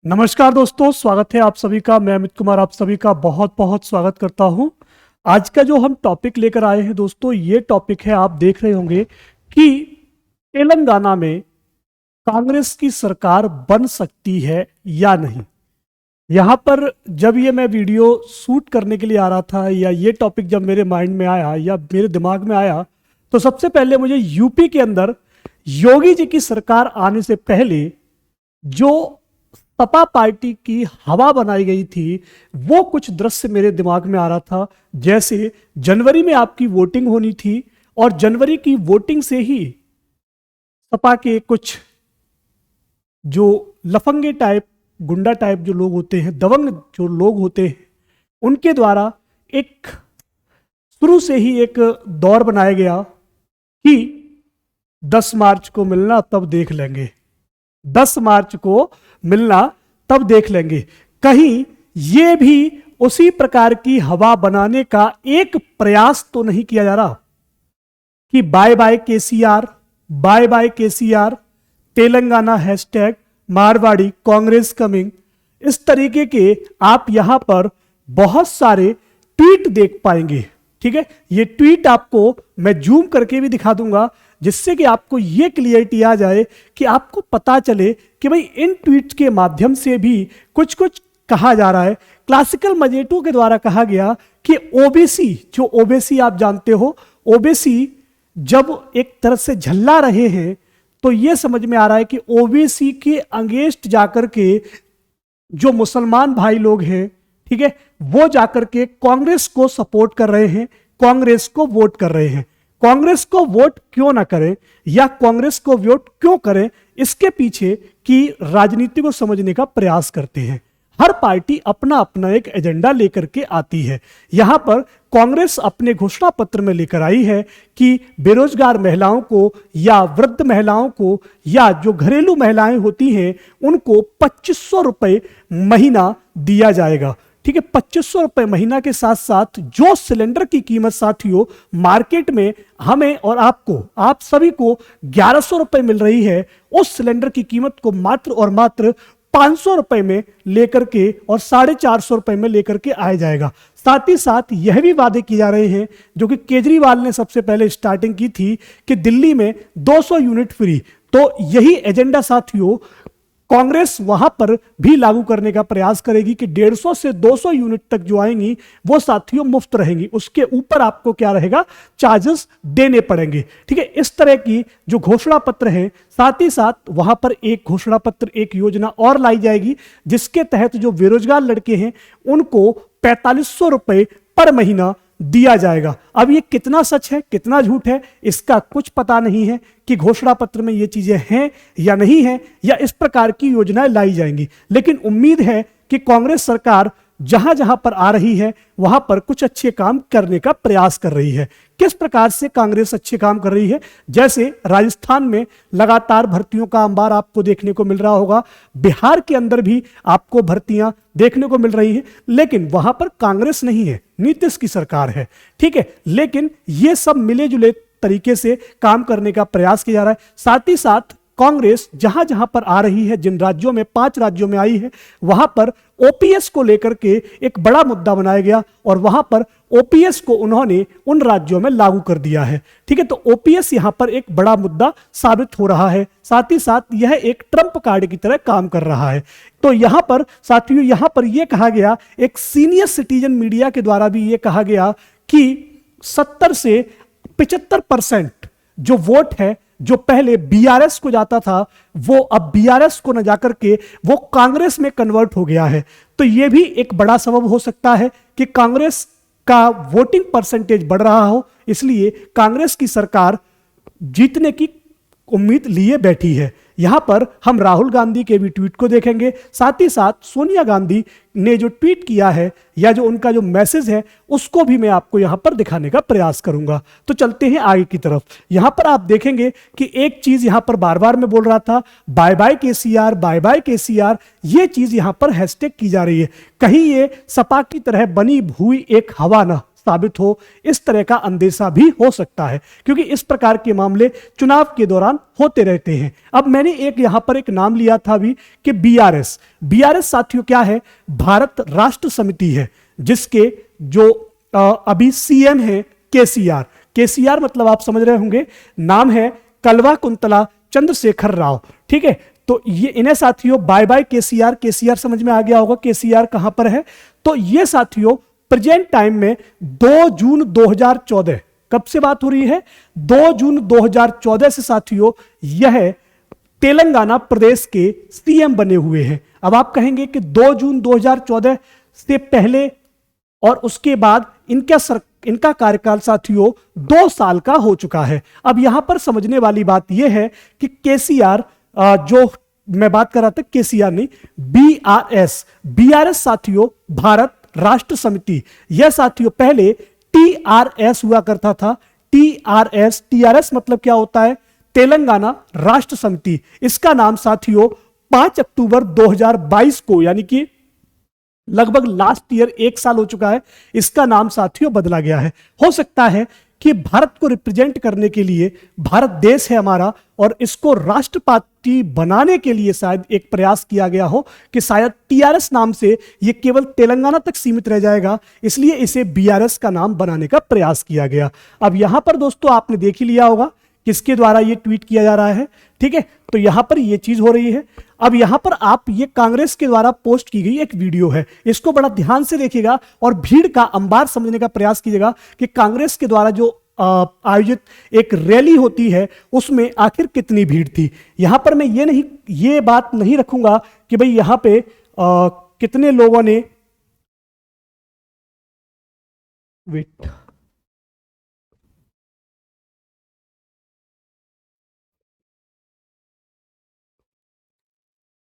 नमस्कार दोस्तों, स्वागत है आप सभी का। मैं अमित कुमार आप सभी का बहुत बहुत स्वागत करता हूं। आज का जो हम टॉपिक लेकर आए हैं दोस्तों, ये टॉपिक है, आप देख रहे होंगे कि तेलंगाना में कांग्रेस की सरकार बन सकती है या नहीं। यहाँ पर जब ये मैं वीडियो शूट करने के लिए आ रहा था या ये टॉपिक जब मेरे माइंड में आया या मेरे दिमाग में आया, तो सबसे पहले मुझे यूपी के अंदर योगी जी की सरकार आने से पहले जो सपा पार्टी की हवा बनाई गई थी, वो कुछ दृश्य मेरे दिमाग में आ रहा था। जैसे जनवरी में आपकी वोटिंग होनी थी और जनवरी की वोटिंग से ही सपा के कुछ जो लफंगे टाइप, गुंडा टाइप जो लोग होते हैं, दबंग जो लोग होते हैं, उनके द्वारा एक शुरू से ही एक दौर बनाया गया कि 10 मार्च को मिलना तब देख लेंगे, 10 मार्च को मिलना तब देख लेंगे। कहीं ये भी उसी प्रकार की हवा बनाने का एक प्रयास तो नहीं किया जा रहा कि bye bye KCR, bye bye KCR, Telangana hashtag, Marwari Congress coming, इस तरीके के आप यहां पर बहुत सारे ट्वीट देख पाएंगे। ठीक है, ये ट्वीट आपको मैं जूम करके भी दिखा दूंगा, जिससे कि आपको यह क्लियरिटी आ जाए कि आपको पता चले कि भाई इन ट्वीट्स के माध्यम से भी कुछ कुछ कहा जा रहा है। क्लासिकल मजेटो के द्वारा कहा गया कि ओबीसी, जो ओबीसी आप जानते हो, ओबीसी जब एक तरह से झल्ला रहे हैं, तो यह समझ में आ रहा है कि ओबीसी के अगेंस्ट जाकर के जो मुसलमान भाई लोग हैं, ठीक है, वो जाकर के कांग्रेस को सपोर्ट कर रहे हैं, कांग्रेस को वोट कर रहे हैं। कांग्रेस को वोट क्यों ना करें या कांग्रेस को वोट क्यों करें, इसके पीछे की राजनीति को समझने का प्रयास करते हैं। हर पार्टी अपना अपना एक एजेंडा लेकर के आती है। यहां पर कांग्रेस अपने घोषणा पत्र में लेकर आई है कि बेरोजगार महिलाओं को या वृद्ध महिलाओं को या जो घरेलू महिलाएं होती हैं, उनको 2500 रुपए महीना दिया जाएगा। ठीक है, 2500 रुपए महीना के साथ साथ जो सिलेंडर की कीमत साथियों मार्केट में हमें और आपको, आप सभी को 1100 रुपए मिल रही है, उस सिलेंडर की कीमत को मात्र और मात्र 500 रुपए में लेकर के और 450 रुपए में लेकर के आया जाएगा। साथ ही साथ यह भी वादे किए जा रहे हैं, जो कि केजरीवाल ने सबसे पहले स्टार्टिंग की थी, कि दिल्ली में 200 यूनिट फ्री। तो यही एजेंडा साथियों कांग्रेस वहां पर भी लागू करने का प्रयास करेगी कि 150 से 200 यूनिट तक जो आएंगी वो साथियों मुफ्त रहेंगी। उसके ऊपर आपको क्या रहेगा, चार्जेस देने पड़ेंगे। ठीक है, इस तरह की जो घोषणा पत्र है, साथ ही साथ वहां पर एक घोषणा पत्र, एक योजना और लाई जाएगी, जिसके तहत जो बेरोजगार लड़के हैं उनको 4500 रुपए पर महीना दिया जाएगा। अब ये कितना सच है कितना झूठ है, इसका कुछ पता नहीं है कि घोषणा पत्र में ये चीजें हैं या नहीं है, या इस प्रकार की योजनाएं लाई जाएंगी। लेकिन उम्मीद है कि कांग्रेस सरकार जहां जहां पर आ रही है, वहां पर कुछ अच्छे काम करने का प्रयास कर रही है। किस प्रकार से कांग्रेस अच्छे काम कर रही है, जैसे राजस्थान में लगातार भर्तियों का अंबार आपको देखने को मिल रहा होगा, बिहार के अंदर भी आपको भर्तियां देखने को मिल रही है, लेकिन वहां पर कांग्रेस नहीं है, नीतीश की सरकार है। ठीक है, लेकिन यह सब मिले जुले तरीके से काम करने का प्रयास किया जा रहा है। साथ ही साथ कांग्रेस जहां जहां पर आ रही है, जिन राज्यों में 5 राज्यों में आई है, वहां पर ओपीएस को लेकर के एक बड़ा मुद्दा बनाया गया और वहां पर ओपीएस को उन्होंने उन राज्यों में लागू कर दिया है। ठीक है, तो ओपीएस यहां पर एक बड़ा मुद्दा साबित हो रहा है। साथ ही साथ यह एक ट्रंप कार्ड की तरह काम कर रहा है। तो यहां पर साथियों, यहां पर यह कहा गया, एक सीनियर सिटीजन मीडिया के द्वारा भी यह कहा गया कि 70 से 75% जो वोट है, जो पहले बीआरएस को जाता था, वो अब बीआरएस को न जाकर के वो कांग्रेस में कन्वर्ट हो गया है। तो यह भी एक बड़ा सबब हो सकता है कि कांग्रेस का वोटिंग परसेंटेज बढ़ रहा हो, इसलिए कांग्रेस की सरकार जीतने की उम्मीद लिए बैठी है। यहां पर हम राहुल गांधी के भी ट्वीट को देखेंगे, साथ ही साथ सोनिया गांधी ने जो ट्वीट किया है या जो उनका जो मैसेज है, उसको भी मैं आपको यहां पर दिखाने का प्रयास करूंगा। तो चलते हैं आगे की तरफ। यहां पर आप देखेंगे कि एक चीज यहां पर बार बार मैं बोल रहा था, bye bye KCR, bye bye KCR, ये चीज यहां पर हैशटैग की जा रही है। कहीं ये सपा की तरह बनी हुई एक हवा ना साबित हो, इस तरह का अंदेशा भी हो सकता है, क्योंकि इस प्रकार के मामले चुनाव के दौरान होते रहते हैं। अब मैंने एक यहां पर एक नाम लिया था अभी कि बीआरएस। बीआरएस साथियों क्या है? भारत राष्ट्र समिति है, जिसके जो अभी सीएम है केसीआर। केसीआर मतलब आप समझ रहे होंगे, नाम है कल्वा कुंतला चंद्रशेखर राव। ठीक है, तो ये इन्हें साथियों बाय बाय केसीआर। केसीआर समझ में आ गया होगा, केसीआर कहां पर है? तो ये साथियों प्रेजेंट टाइम में 2 जून 2014, कब से बात हो रही है? 2 जून 2014 से साथियों यह तेलंगाना प्रदेश के सीएम बने हुए हैं। अब आप कहेंगे कि 2 जून 2014 से पहले और उसके बाद इनका कार्यकाल साथियों 2 साल का हो चुका है। अब यहां पर समझने वाली बात यह है कि केसीआर, जो मैं बात कर रहा था केसीआर नहीं, बीआरएस। बीआरएस साथियों भारत राष्ट्र समिति, यह साथियों पहले टीआरएस हुआ करता था। टीआरएस मतलब क्या होता है? तेलंगाना राष्ट्र समिति। इसका नाम साथियों 5 अक्टूबर 2022 को, यानी कि लगभग लास्ट ईयर 1 साल हो चुका है, इसका नाम साथियों बदला गया है। हो सकता है कि भारत को रिप्रेजेंट करने के लिए, भारत देश है हमारा और इसको राष्ट्र पार्टी बनाने के लिए शायद एक प्रयास किया गया हो कि शायद टीआरएस नाम से ये केवल तेलंगाना तक सीमित रह जाएगा, इसलिए इसे बीआरएस का नाम बनाने का प्रयास किया गया। अब यहां पर दोस्तों आपने देख ही लिया होगा किसके द्वारा ये ट्वीट किया जा रहा है। ठीक है, तो यहां पर ये चीज हो रही है। अब यहां पर आप, ये कांग्रेस के द्वारा पोस्ट की गई एक वीडियो है, इसको बड़ा ध्यान से देखिएगा और भीड़ का अंबार समझने का प्रयास कीजिएगा कि कांग्रेस के द्वारा जो आयोजित एक रैली होती है उसमें आखिर कितनी भीड़ थी। यहां पर मैं ये बात नहीं रखूंगा कि भाई यहां पे कितने लोगों ने, वेट,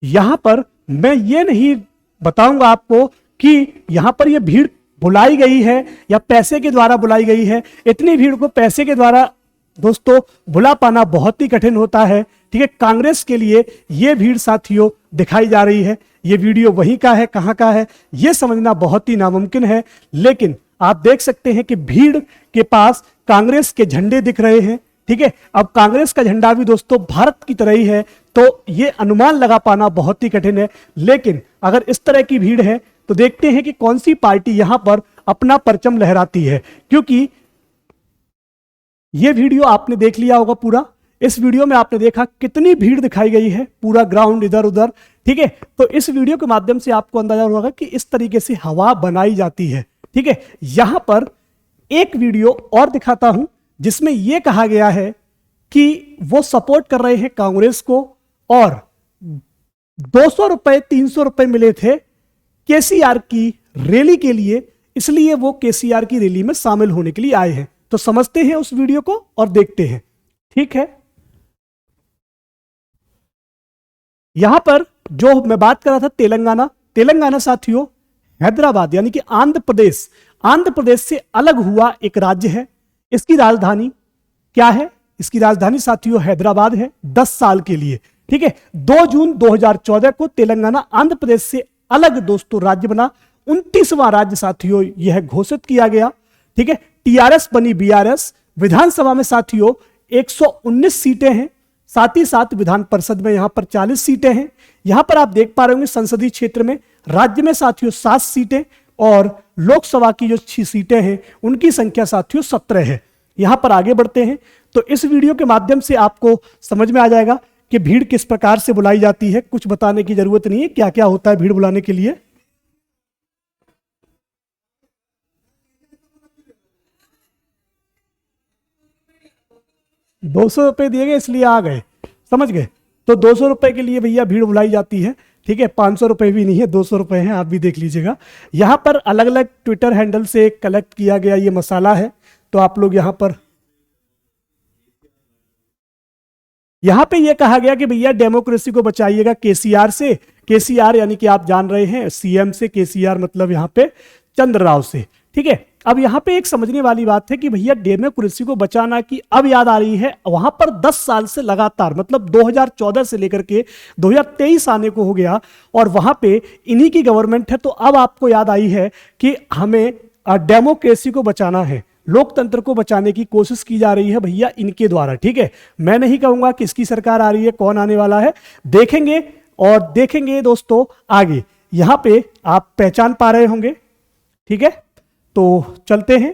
यहां पर मैं ये नहीं बताऊंगा आपको कि यहां पर ये भीड़ बुलाई गई है या पैसे के द्वारा बुलाई गई है। इतनी भीड़ को पैसे के द्वारा दोस्तों बुला पाना बहुत ही कठिन होता है। ठीक है, कांग्रेस के लिए यह भीड़ साथियों दिखाई जा रही है। यह वीडियो वहीं का है, कहां का है यह समझना बहुत ही नामुमकिन है, लेकिन आप देख सकते हैं कि भीड़ के पास कांग्रेस के झंडे दिख रहे हैं। ठीक है, अब कांग्रेस का झंडा भी दोस्तों भारत की तरह ही है, तो यह अनुमान लगा पाना बहुत ही कठिन है। लेकिन अगर इस तरह की भीड़ है तो देखते हैं कि कौन सी पार्टी यहां पर अपना परचम लहराती है, क्योंकि यह वीडियो आपने देख लिया होगा पूरा। इस वीडियो में आपने देखा कितनी भीड़ दिखाई गई है, पूरा ग्राउंड इधर उधर। ठीक है, तो इस वीडियो के माध्यम से आपको अंदाजा होगा कि इस तरीके से हवा बनाई जाती है। ठीक है, यहां पर एक वीडियो और दिखाता हूं जिसमें यह कहा गया है कि वो सपोर्ट कर रहे हैं कांग्रेस को और 200 रुपए 300 रुपए मिले थे केसीआर की रैली के लिए, इसलिए वो केसीआर की रैली में शामिल होने के लिए आए हैं। तो समझते हैं उस वीडियो को और देखते हैं। ठीक है, यहां पर जो मैं बात कर रहा था तेलंगाना साथियों हैदराबाद यानी कि आंध्र प्रदेश से अलग हुआ एक राज्य है। इसकी राजधानी क्या है? इसकी राजधानी साथियों हैदराबाद है 10 साल के लिए। ठीक है, 2 जून 2014 को तेलंगाना आंध्र प्रदेश से अलग दोस्तों राज्य बना। 29वां राज्य साथियों यह घोषित किया गया। ठीक है, टीआरएस बनी बीआरएस। विधानसभा में साथियों 119 सीटें हैं, साथ ही साथ विधान परिषद में यहां पर 40 सीटें हैं। यहां पर आप देख पा रहे होंगे संसदीय क्षेत्र में राज्य में साथियों 7 सीटें और लोकसभा की जो 6 सीटें हैं उनकी संख्या साथियों 17 है। यहां पर आगे बढ़ते हैं तो इस वीडियो के माध्यम से आपको समझ में आ जाएगा कि भीड़ किस प्रकार से बुलाई जाती है। कुछ बताने की जरूरत नहीं है क्या क्या होता है भीड़ बुलाने के लिए। ₹200 दिए गए इसलिए आ गए, समझ गए। तो 200 रुपए के लिए भैया भीड़ बुलाई जाती है। ठीक है, 500 रुपए भी नहीं है, 200 रुपए हैं, आप भी देख लीजिएगा। यहां पर अलग अलग ट्विटर हैंडल से कलेक्ट किया गया ये मसाला है, तो आप लोग यहां पे ये कहा गया कि भैया डेमोक्रेसी को बचाइएगा केसीआर से। केसीआर यानी कि आप जान रहे हैं सीएम से, केसीआर मतलब यहां पे चंद्रराव से। ठीक है, अब यहां पे एक समझने वाली बात है कि भैया डेमोक्रेसी को बचाना की अब याद आ रही है। वहां पर 10 साल से लगातार मतलब 2014 से लेकर के 2023 आने को हो गया और वहां पे इन्हीं की गवर्नमेंट है, तो अब आपको याद आई है कि हमें डेमोक्रेसी को बचाना है, लोकतंत्र को बचाने की कोशिश की जा रही है भैया इनके द्वारा। ठीक है, मैं नहीं कहूंगा किसकी सरकार आ रही है, कौन आने वाला है, देखेंगे और देखेंगे दोस्तों आगे। यहां पे आप पहचान पा रहे होंगे। ठीक है, तो चलते हैं।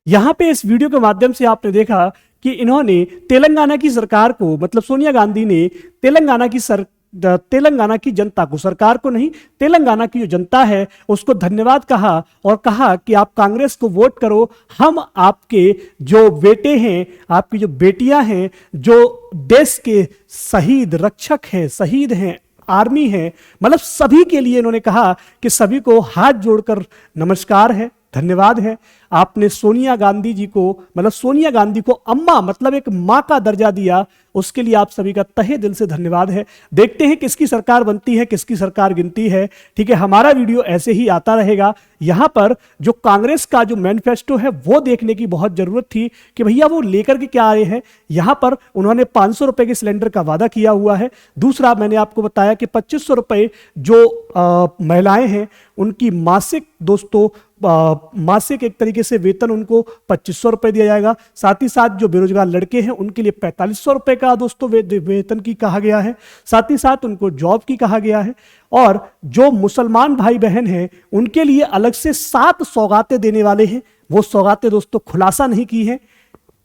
यहां पे इस वीडियो के माध्यम से आपने देखा कि इन्होंने तेलंगाना की सरकार को, मतलब सोनिया गांधी ने तेलंगाना की जनता को, सरकार को नहीं, तेलंगाना की जो जनता है उसको धन्यवाद कहा और कहा कि आप कांग्रेस को वोट करो, हम आपके जो बेटे हैं, आपकी जो बेटियां हैं, जो देश के शहीद रक्षक हैं, शहीद हैं, आर्मी है, मतलब सभी के लिए इन्होंने कहा कि सभी को हाथ जोड़कर नमस्कार है, धन्यवाद है। आपने सोनिया गांधी जी को, मतलब सोनिया गांधी को अम्मा, मतलब एक मां का दर्जा दिया, उसके लिए आप सभी का तहे दिल से धन्यवाद है। देखते हैं किसकी सरकार बनती है, किसकी सरकार गिनती है। ठीक है, हमारा वीडियो ऐसे ही आता रहेगा। यहां पर जो कांग्रेस का जो मैनिफेस्टो है वो देखने की बहुत जरूरत थी कि भैया वो लेकर के क्या आए हैं। यहां पर उन्होंने 500 रुपए के सिलेंडर का वादा किया हुआ है। दूसरा, मैंने आपको बताया कि 2500 रुपए जो महिलाएं हैं उनकी मासिक, दोस्तों मासिक एक तरीके से वेतन उनको 2500 रुपए दिया जाएगा। साथ ही साथ जो बेरोजगार लड़के हैं उनके लिए 4500 रुपए का दोस्तों वेतन की कहा गया है। साथ ही साथ उनको जॉब की कहा गया है। और जो मुसलमान भाई बहन हैं उनके लिए अलग से 7 सौगातें देने वाले हैं। वो सौगातें दोस्तों खुलासा नहीं की है,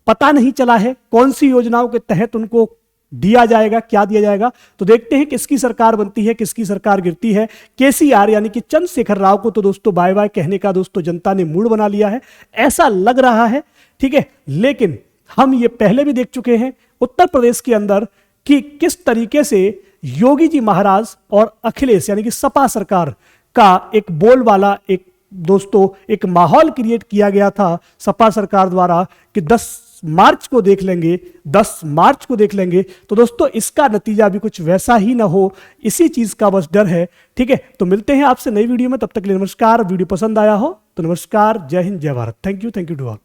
पता नहीं चला है कौन सी योजनाओं के तहत उनको दिया जाएगा, क्या दिया जाएगा। तो देखते हैं किसकी सरकार बनती है, किसकी सरकार गिरती है। केसीआर यानी कि चंद्रशेखर राव को तो दोस्तों बाय बाय कहने का दोस्तों जनता ने मूड बना लिया है, ऐसा लग रहा है। ठीक है, लेकिन हम ये पहले भी देख चुके हैं उत्तर प्रदेश के अंदर कि किस तरीके से योगी जी महाराज और अखिलेश यानी कि सपा सरकार का एक बोलबाला, एक दोस्तों एक माहौल क्रिएट किया गया था सपा सरकार द्वारा कि 10 मार्च को देख लेंगे, 10 मार्च को देख लेंगे। तो दोस्तों इसका नतीजा भी कुछ वैसा ही ना हो, इसी चीज का बस डर है। ठीक है, तो मिलते हैं आपसे नई वीडियो में, तब तक के लिए नमस्कार। वीडियो पसंद आया हो तो नमस्कार, जय हिंद, जय Bharat. Thank you to all.